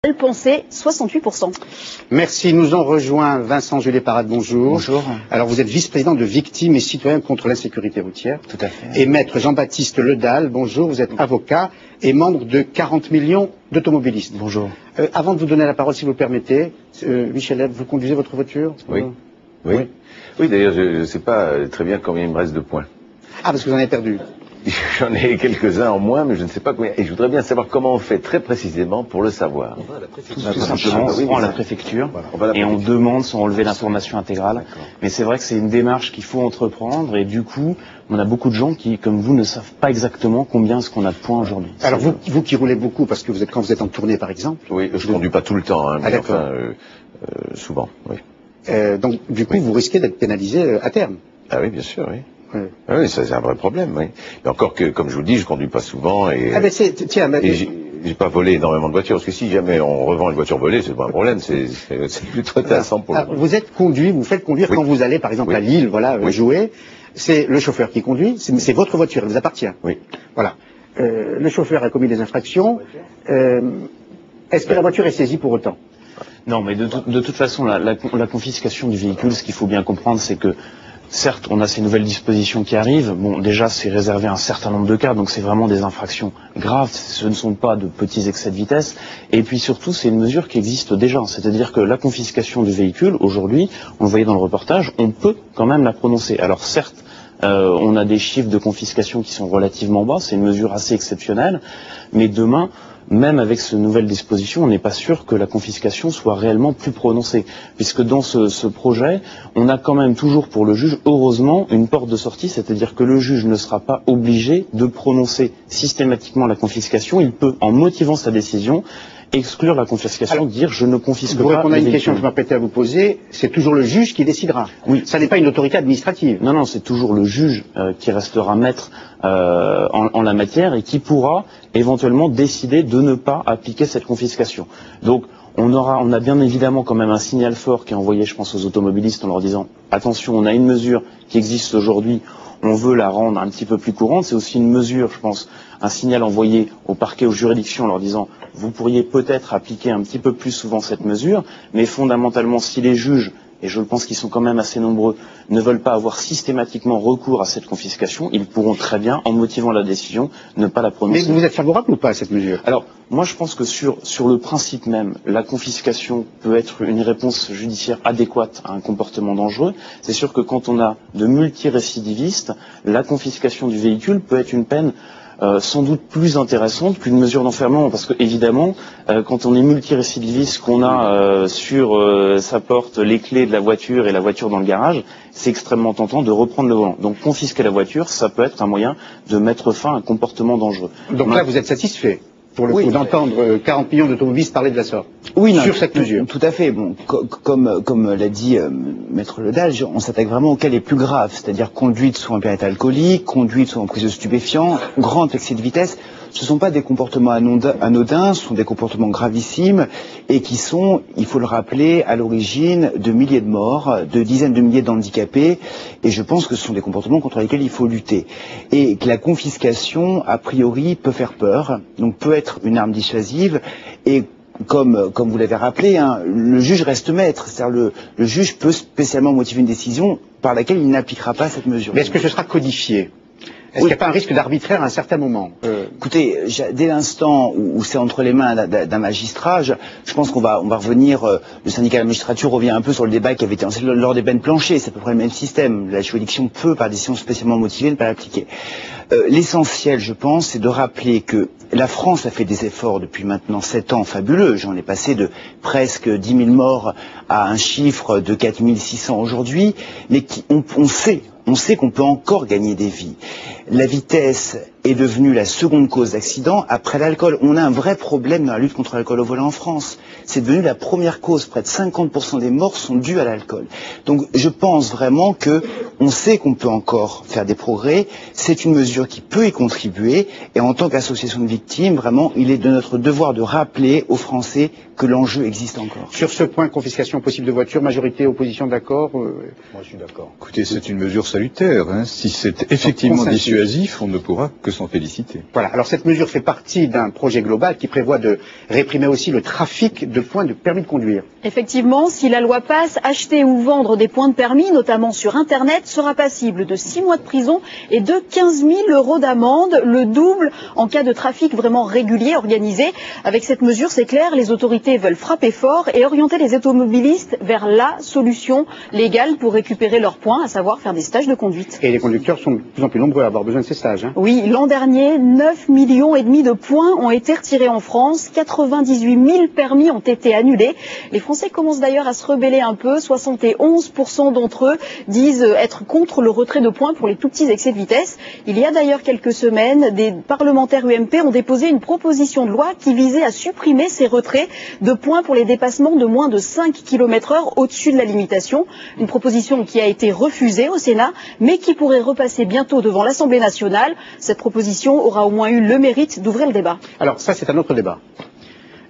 Elle pensait 68%. Merci. Nous ont rejoint Vincent Julet-Parade, bonjour. Bonjour. Alors vous êtes vice-président de Victimes et Citoyens contre l'insécurité routière. Tout à fait. Et maître Jean-Baptiste Ledal, bonjour. Vous êtes avocat et membre de 40 millions d'automobilistes. Bonjour. Avant de vous donner la parole, si vous le permettez, Michel Leb, vous conduisez votre voiture? Oui. Oui, d'ailleurs, je ne sais pas très bien combien il me reste de points. Ah, parce que vous en avez perdu. J'en ai quelques-uns en moins, mais je ne sais pas combien. Et je voudrais bien savoir comment on fait très précisément pour le savoir. Tout simplement, on se rend à la préfecture et on demande son relevé d'information intégrale. Mais c'est vrai que c'est une démarche qu'il faut entreprendre et du coup, on a beaucoup de gens qui, comme vous, ne savent pas exactement combien est-ce qu'on a de points aujourd'hui. Alors vous qui roulez beaucoup, parce que quand vous êtes en tournée par exemple. Oui, je ne conduis pas tout le temps, hein, mais enfin, souvent, oui. Donc du coup, vous risquez d'être pénalisé à terme. Ah oui, bien sûr, oui. Oui, ça c'est un vrai problème, oui. Et encore que, comme je vous le dis, je conduis pas souvent et, j'ai pas volé énormément de voitures, parce que si jamais on revend une voiture volée, c'est pas un problème, c'est plutôt intéressant pour le moment. Vous êtes conduit, vous faites conduire quand vous allez par exemple à Lille, voilà, jouer, c'est le chauffeur qui conduit, c'est votre voiture, elle vous appartient. Oui. Voilà. Le chauffeur a commis des infractions, est-ce que la voiture est saisie pour autant? Non, mais de toute façon, la confiscation du véhicule, ce qu'il faut bien comprendre, c'est que certes, on a ces nouvelles dispositions qui arrivent. Bon, déjà, c'est réservé à un certain nombre de cas, donc c'est vraiment des infractions graves. Ce ne sont pas de petits excès de vitesse. Et puis surtout, c'est une mesure qui existe déjà. C'est-à-dire que la confiscation du véhicule, aujourd'hui, on le voyait dans le reportage, on peut quand même la prononcer. Alors certes, on a des chiffres de confiscation qui sont relativement bas. C'est une mesure assez exceptionnelle. Mais demain, même avec ce nouvelle disposition, on n'est pas sûr que la confiscation soit réellement plus prononcée. Puisque dans ce projet, on a quand même toujours pour le juge, heureusement, une porte de sortie, c'est-à-dire que le juge ne sera pas obligé de prononcer systématiquement la confiscation. Il peut, en motivant sa décision, exclure la confiscation, dire je ne confisque pas. Vous répondez à une les question que je m'apprêtais à vous poser, c'est toujours le juge qui décidera. Oui. Ça n'est pas une autorité administrative. Non, c'est toujours le juge qui restera maître en la matière et qui pourra éventuellement décider de ne pas appliquer cette confiscation. Donc on a bien évidemment quand même un signal fort qui est envoyé, je pense, aux automobilistes en leur disant attention, on a une mesure qui existe aujourd'hui, on veut la rendre un petit peu plus courante. C'est aussi une mesure, je pense, un signal envoyé au parquet, aux juridictions en leur disant vous pourriez peut-être appliquer un petit peu plus souvent cette mesure, mais fondamentalement si les juges, et je pense qu'ils sont quand même assez nombreux, ne veulent pas avoir systématiquement recours à cette confiscation, ils pourront très bien, en motivant la décision, ne pas la prononcer. Mais vous êtes favorable ou pas à cette mesure? Alors, moi je pense que sur le principe même, la confiscation peut être une réponse judiciaire adéquate à un comportement dangereux. C'est sûr que quand on a de multirécidivistes, la confiscation du véhicule peut être une peine sans doute plus intéressante qu'une mesure d'enfermement, parce que évidemment, quand on est multirécidiviste, qu'on a sur sa porte les clés de la voiture et la voiture dans le garage, c'est extrêmement tentant de reprendre le volant. Donc confisquer la voiture, ça peut être un moyen de mettre fin à un comportement dangereux. Donc là, vous êtes satisfait pour le coup d'entendre 40 millions d'automobilistes parler de la sorte? Oui, sur cette mesure. Tout à fait. Bon, comme l'a dit Maître Ledal, on s'attaque vraiment aux cas les plus graves, c'est-à-dire conduite sous un état alcoolique, conduite sous emprise de stupéfiants, grand excès de vitesse. Ce ne sont pas des comportements anodins, ce sont des comportements gravissimes et qui sont, il faut le rappeler, à l'origine de milliers de morts, de dizaines de milliers d'handicapés, et je pense que ce sont des comportements contre lesquels il faut lutter. Et que la confiscation, a priori, peut faire peur, donc peut être une arme dissuasive, et comme vous l'avez rappelé, le juge reste maître, c'est-à-dire le juge peut spécialement motiver une décision par laquelle il n'appliquera pas cette mesure. Mais est-ce que ce sera codifié? Est-ce qu'il n'y a pas un risque d'arbitraire à un certain moment? Écoutez, dès l'instant où c'est entre les mains d'un magistrat, je pense qu'on va revenir, le syndicat de la magistrature revient un peu sur le débat qui avait été lancé lors des peines planchées, c'est à peu près le même système. La juridiction peut, par décision spécialement motivée, ne pas l'appliquer. L'essentiel, je pense, c'est de rappeler que la France a fait des efforts depuis maintenant 7 ans fabuleux. J'en ai passé de presque 10 000 morts à un chiffre de 4 600 aujourd'hui, mais on sait qu'on peut encore gagner des vies. La vitesse est devenue la seconde cause d'accident après l'alcool. On a un vrai problème dans la lutte contre l'alcool au volant en France. C'est devenu la première cause. Près de 50% des morts sont dues à l'alcool. Donc je pense vraiment que on sait qu'on peut encore faire des progrès. C'est une mesure qui peut y contribuer. Et en tant qu'association de victimes, vraiment, il est de notre devoir de rappeler aux Français que l'enjeu existe encore. Sur ce point, confiscation possible de voitures, majorité, opposition, d'accord? Moi je suis d'accord. Écoutez, c'est une mesure salutaire. Hein. Si c'est effectivement dissuasif, on ne pourra que s'en féliciter. Voilà. Alors cette mesure fait partie d'un projet global qui prévoit de réprimer aussi le trafic de points de permis de conduire. Effectivement, si la loi passe, acheter ou vendre des points de permis, notamment sur Internet, sera passible de 6 mois de prison et de 15 000 € d'amende, le double en cas de trafic vraiment régulier, organisé. Avec cette mesure, c'est clair, les autorités veulent frapper fort et orienter les automobilistes vers la solution légale pour récupérer leurs points, à savoir faire des stages de conduite. Et les conducteurs sont de plus en plus nombreux à avoir besoin de ces stages. Hein. Oui, l'an dernier, 9,5 millions de points ont été retirés en France, 98 000 permis ont été annulés. Les Français commencent d'ailleurs à se rebeller un peu, 71% d'entre eux disent être contre le retrait de points pour les tout petits excès de vitesse. Il y a d'ailleurs quelques semaines, des parlementaires UMP ont déposé une proposition de loi qui visait à supprimer ces retraits de points pour les dépassements de moins de 5 km/h au-dessus de la limitation. Une proposition qui a été refusée au Sénat, mais qui pourrait repasser bientôt devant l'Assemblée nationale. Cette proposition aura au moins eu le mérite d'ouvrir le débat. Alors ça, c'est un autre débat.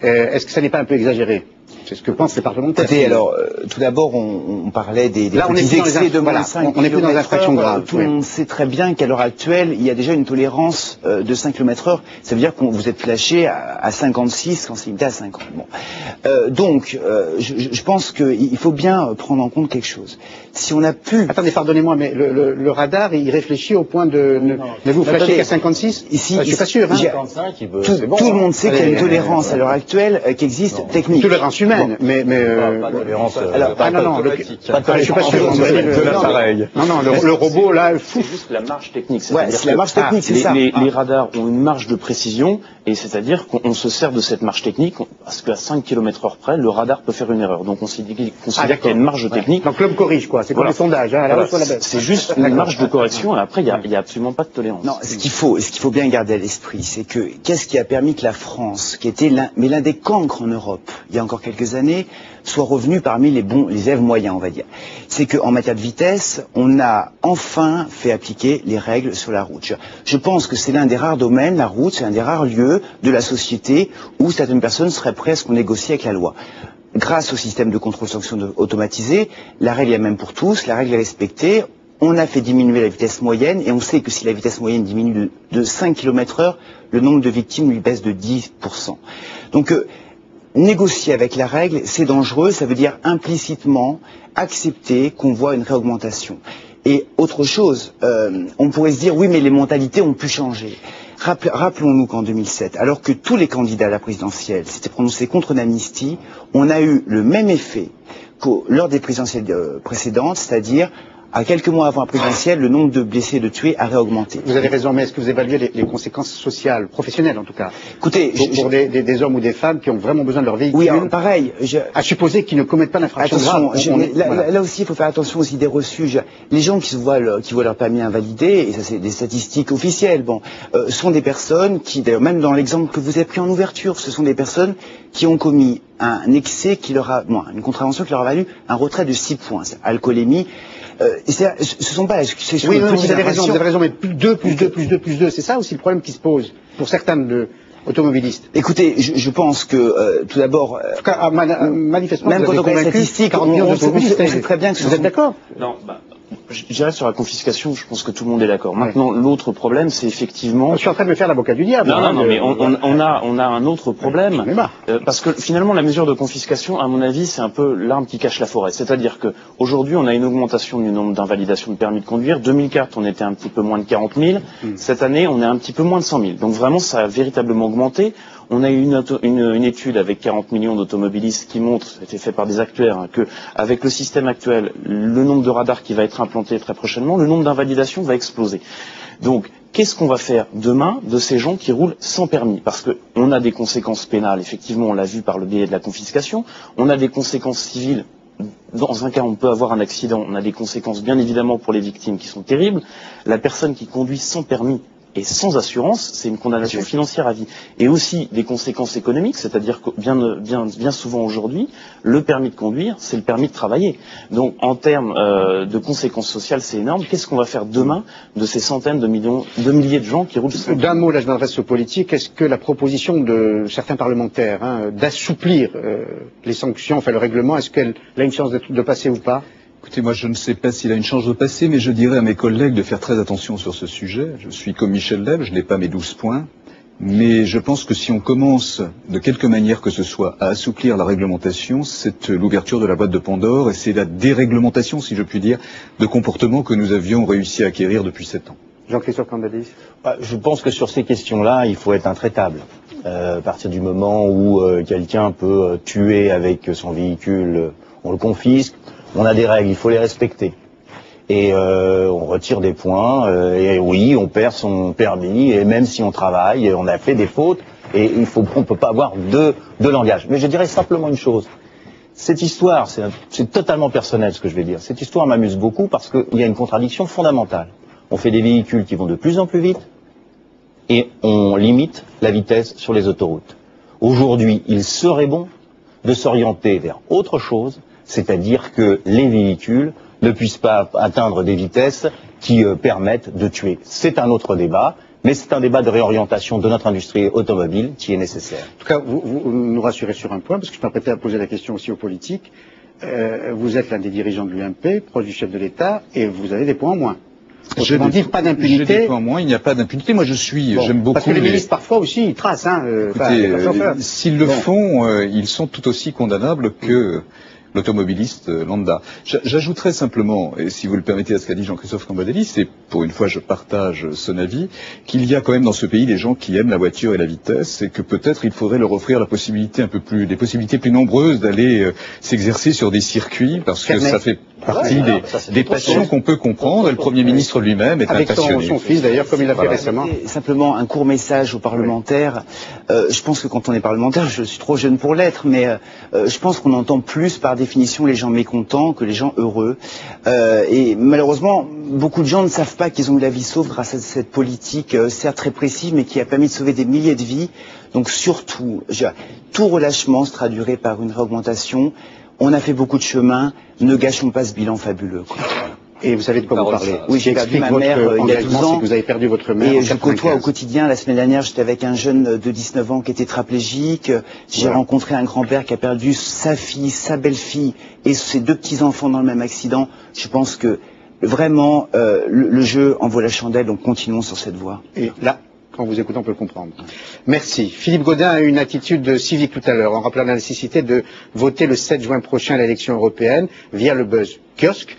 Est-ce que ça n'est pas un peu exagéré ? C'est ce que pensent les parlementaires. Écoutez, alors, tout d'abord, on parlait des petits excès de moins de 5 on n'est plus dans l'infraction grave. Tout le monde sait très bien qu'à l'heure actuelle, il y a déjà une tolérance de 5 km/h. Ça veut dire que vous êtes flashé à 56 quand c'est limité à 50. Bon. Donc, je pense qu'il faut bien prendre en compte quelque chose. Si on a pu... Attendez, pardonnez-moi, mais le radar, il réfléchit au point de... Ne vous flashez qu'à 56 ici, je suis pas sûr. Hein. Tout le monde sait qu'il y a une tolérance à l'heure actuelle qui existe technique. Tolérance humaine. Mais pas tolérance. Je suis pas sûr. Non, le robot là, c'est juste la marge technique. C'est la marge technique, c'est ça. Les radars ont une marge de précision, et c'est-à-dire qu'on se sert de cette marge technique parce qu'à 5 km/h près, le radar peut faire une erreur. Donc on considère qu'il y a une marge technique. Donc l'homme corrige quoi. C'est comme les sondages. Hein, à la hausse ou à la baisse. C'est juste une marge de correction. Et après, il y a absolument pas de tolérance. Non, ce qu'il faut bien garder à l'esprit, c'est que qu'est-ce qui a permis que la France, qui était l'un des cancres en Europe, il y a encore quelques années, soit revenu parmi les élèves moyens, on va dire. C'est qu'en matière de vitesse, on a enfin fait appliquer les règles sur la route. Je pense que c'est l'un des rares domaines, la route, c'est l'un des rares lieux de la société où certaines personnes seraient prêtes à ce qu'on négocie avec la loi. Grâce au système de contrôle-sanction automatisé, la règle est la même pour tous, la règle est respectée. On a fait diminuer la vitesse moyenne, et on sait que si la vitesse moyenne diminue de 5 km/h, le nombre de victimes lui baisse de 10%. Donc, négocier avec la règle, c'est dangereux, ça veut dire implicitement accepter qu'on voit une réaugmentation. Et autre chose, on pourrait se dire, oui, mais les mentalités ont pu changer. Rappelons-nous qu'en 2007, alors que tous les candidats à la présidentielle s'étaient prononcés contre l'amnistie, on a eu le même effet que lors des présidentielles précédentes, c'est-à-dire à quelques mois avant la présidentielle, le nombre de blessés et de tués a réaugmenté. Vous avez raison, mais est-ce que vous évaluez les conséquences sociales, professionnelles en tout cas, écoutez, pour des hommes ou des femmes qui ont vraiment besoin de leur véhicule? Oui, alors, pareil. À supposer qu'ils ne commettent pas d'infraction grave. Là aussi, il faut faire attention aux idées reçues. Les gens qui voient leur permis invalidé, et ça c'est des statistiques officielles, sont des personnes qui, d'ailleurs même dans l'exemple que vous avez pris en ouverture, ce sont des personnes qui ont commis un excès une contravention qui leur a valu un retrait de 6 points, alcoolémie. Ce sont pas ces choses. Oui, non, vous avez raison, mais plus 2, c'est ça aussi le problème qui se pose pour certains automobilistes. Écoutez, je pense que tout d'abord, en tout cas, manifestement, même quand on regarde les statistiques, on sait très bien que vous êtes d'accord? Non, je dirais sur la confiscation, je pense que tout le monde est d'accord. Maintenant, l'autre problème, c'est effectivement... Je suis en train de me faire l'avocat du diable. Non, mais on a un autre problème. Parce que finalement, la mesure de confiscation, à mon avis, c'est un peu l'arme qui cache la forêt. C'est-à-dire que aujourd'hui, on a une augmentation du nombre d'invalidations de permis de conduire. 2004, on était un petit peu moins de 40 000. Cette année, on est un petit peu moins de 100 000. Donc vraiment, ça a véritablement augmenté. On a eu une étude avec 40 millions d'automobilistes qui montre, c'était fait par des actuaires, que avec le système actuel, le nombre de radars qui va être implanté très prochainement, le nombre d'invalidations va exploser. Donc, qu'est-ce qu'on va faire demain de ces gens qui roulent sans permis? Parce qu'on a des conséquences pénales, effectivement, on l'a vu par le biais de la confiscation, on a des conséquences civiles. Dans un cas, on peut avoir un accident, on a des conséquences bien évidemment pour les victimes qui sont terribles. La personne qui conduit sans permis et sans assurance, c'est une condamnation financière à vie. Et aussi des conséquences économiques, c'est-à-dire que bien souvent aujourd'hui, le permis de conduire, c'est le permis de travailler. Donc en termes de conséquences sociales, c'est énorme. Qu'est-ce qu'on va faire demain de ces centaines de milliers de gens qui roulent sans... D'un mot, là je m'adresse aux politiques, est-ce que la proposition de certains parlementaires d'assouplir les sanctions, le règlement, est-ce qu'elle a une chance de passer ou pas? Écoutez, moi je ne sais pas s'il a une chance de passer, mais je dirais à mes collègues de faire très attention sur ce sujet. Je suis comme Michel Leb, je n'ai pas mes 12 points. Mais je pense que si on commence, de quelque manière que ce soit, à assouplir la réglementation, c'est l'ouverture de la boîte de Pandore et c'est la déréglementation, si je puis dire, de comportements que nous avions réussi à acquérir depuis 7 ans. Jean-Christophe Cambadélis. Je pense que sur ces questions-là, il faut être intraitable. À partir du moment où quelqu'un peut tuer avec son véhicule, on le confisque, on a des règles, il faut les respecter. Et on retire des points, et oui, on perd son permis, et même si on travaille, on a fait des fautes, et on peut pas avoir deux langages. Mais je dirais simplement une chose. Cette histoire, c'est totalement personnel ce que je vais dire. Cette histoire m'amuse beaucoup parce qu'il y a une contradiction fondamentale. On fait des véhicules qui vont de plus en plus vite, et on limite la vitesse sur les autoroutes. Aujourd'hui, il serait bon de s'orienter vers autre chose, c'est-à-dire que les véhicules ne puissent pas atteindre des vitesses qui permettent de tuer. C'est un autre débat, mais c'est un débat de réorientation de notre industrie automobile qui est nécessaire. En tout cas, vous nous rassurez sur un point, parce que je m'apprêtais à poser la question aussi aux politiques. Vous êtes l'un des dirigeants de l'UMP, proche du chef de l'État, et vous avez des points en moins. Autrement dit, pas d'impunité. J'ai des points en moins, il n'y a pas d'impunité. Moi, j'aime beaucoup. Parce que les ministres, parfois aussi, ils tracent. Écoutez, s'ils le font, ils sont tout aussi condamnables que l'automobiliste lambda. J'ajouterais simplement, et si vous le permettez à ce qu'a dit Jean-Christophe Cambadélis, et pour une fois je partage son avis, qu'il y a quand même dans ce pays des gens qui aiment la voiture et la vitesse, et que peut-être il faudrait leur offrir la possibilité des possibilités plus nombreuses d'aller s'exercer sur des circuits, parce que ça fait partie des passions qu'on peut comprendre, et le Premier ministre lui-même est un passionné. Avec son fils d'ailleurs, comme il l'a fait récemment. Simplement un court message aux parlementaires. Je pense que quand on est parlementaire, je suis trop jeune pour l'être, mais je pense qu'on entend plus par définition les gens mécontents que les gens heureux. Et malheureusement, beaucoup de gens ne savent pas qu'ils ont eu la vie sauve grâce à cette politique, certes répressive, mais qui a permis de sauver des milliers de vies. Donc surtout, tout relâchement se traduirait par une réaugmentation. On a fait beaucoup de chemin, ne gâchons pas ce bilan fabuleux, quoi. Et vous savez de quoi vous parlez. Oui, j'ai perdu ma mère il y a 12 ans. Vous avez perdu votre mère. Et je côtoie au quotidien. La semaine dernière, j'étais avec un jeune de 19 ans qui est tétraplégique. J'ai rencontré un grand-père qui a perdu sa fille, sa belle-fille et ses 2 petits-enfants dans le même accident. Je pense que vraiment, le jeu en vaut la chandelle, donc continuons sur cette voie. Et là, quand vous écoutez, on peut le comprendre. Merci. Philippe Gaudin a eu une attitude civique tout à l'heure, en rappelant la nécessité de voter le 7 juin prochain à l'élection européenne via le buzz kiosque.